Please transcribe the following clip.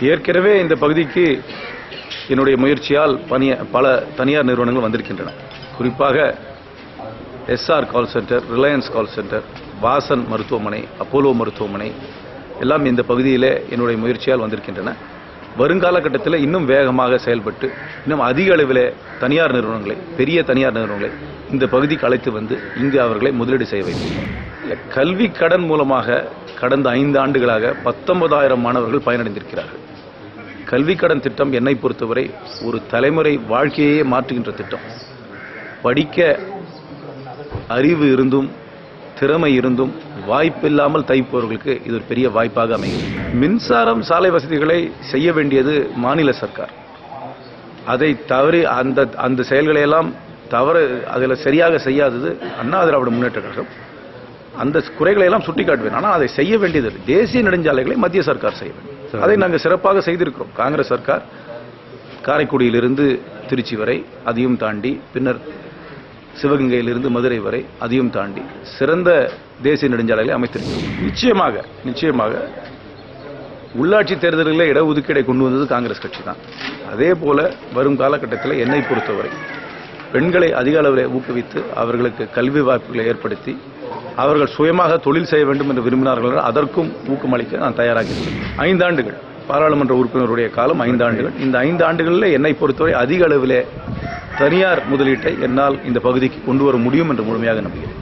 ஏற்கனவே இந்த பகுதிக்கு என்னுடைய முயற்சியால் பல தனியார் நிறுவனங்கள் வந்திருக்கின்றன. குறிப்பாக SR call centre, Reliance call centre, Vasan மருத்துவமனை, அப்போலோ மருத்துவமனை எல்லாம் இந்த பகுதியிலே என்னுடைய முயற்சியால் வந்திருக்கின்றன. வருங்கால கட்டத்தில் இன்னும் வேகமாக செயல்பட்டு இன்னும் அதிக அளவில் தனியார் நிறுவனங்களை, பெரிய தனியார் நிறுவனங்களை இந்த பகுதிக்கு அழைத்து வந்து இங்கு அவர்களை முதலீடு செய்ய வைப்போம். கல்வி கடன் மூலமாக கடந்த 5 ஆண்டுகளாக 19,000 மாணவர்கள் பயனடைந்திருக்கிறார்கள். கல்வி கடன் திட்டம் என்னை பொறுத்தவரை ஒரு தலைமுறை வாழ்க்கையே மாற்றுகின்ற திட்டம். படிக்க அறிவு இருந்தும் திறமை இருந்தும் வாய்ப்பில்லாமல் தவிப்பவர்களுக்கு இது ஒரு பெரிய வாய்ப்பாக அமையும். மின்சாரம், சாலை வசதிகளை செய்ய வேண்டியது மாநில சர்க்கார். அதை தவறி அந்த செயல்களை எல்லாம் தவறு அதில் சரியாக செய்யாதது அண்ணா திராவிட முன்னேற்ற கழகம். அந்த குறைகளை எல்லாம் சுட்டிக்காட்டுவேன். ஆனால் அதை செய்ய வேண்டியது தேசிய நெடுஞ்சாலைகளை மத்திய சர்க்கார் செய்ய வேண்டும். அதை நாங்கள் சிறப்பாக செய்திருக்கிறோம். காங்கிரஸ் சர்க்கார் காரைக்குடியிலிருந்து திருச்சி வரை, அதையும் தாண்டி பின்னர் சிவகங்கையிலிருந்து மதுரை வரை, அதையும் தாண்டி சிறந்த தேசிய நெடுஞ்சாலைகளை அமைத்திருக்கிறோம். நிச்சயமாக உள்ளாட்சி தேர்தல்களில் இடஒதுக்கீடை கொண்டு வந்தது காங்கிரஸ் கட்சி தான். அதே போல வரும் காலகட்டத்தில் என்னை பொறுத்தவரை பெண்களை அதிக அளவில் ஊக்குவித்து அவர்களுக்கு கல்வி வாய்ப்புகளை ஏற்படுத்தி அவர்கள் சுயமாக தொழில் செய்ய வேண்டும் என்று விரும்பினார்கள். அதற்கும் ஊக்கமளிக்க நான் தயாராக இருக்கிறேன். 5 ஆண்டுகள் பாராளுமன்ற உறுப்பினருடைய காலம் 5 ஆண்டுகள். இந்த 5 ஆண்டுகளில் என்னை பொறுத்தவரை அதிக அளவில் தனியார் முதலீட்டை என்னால் இந்த பகுதிக்கு கொண்டு வர முடியும் என்று முழுமையாக நம்புகிறேன்.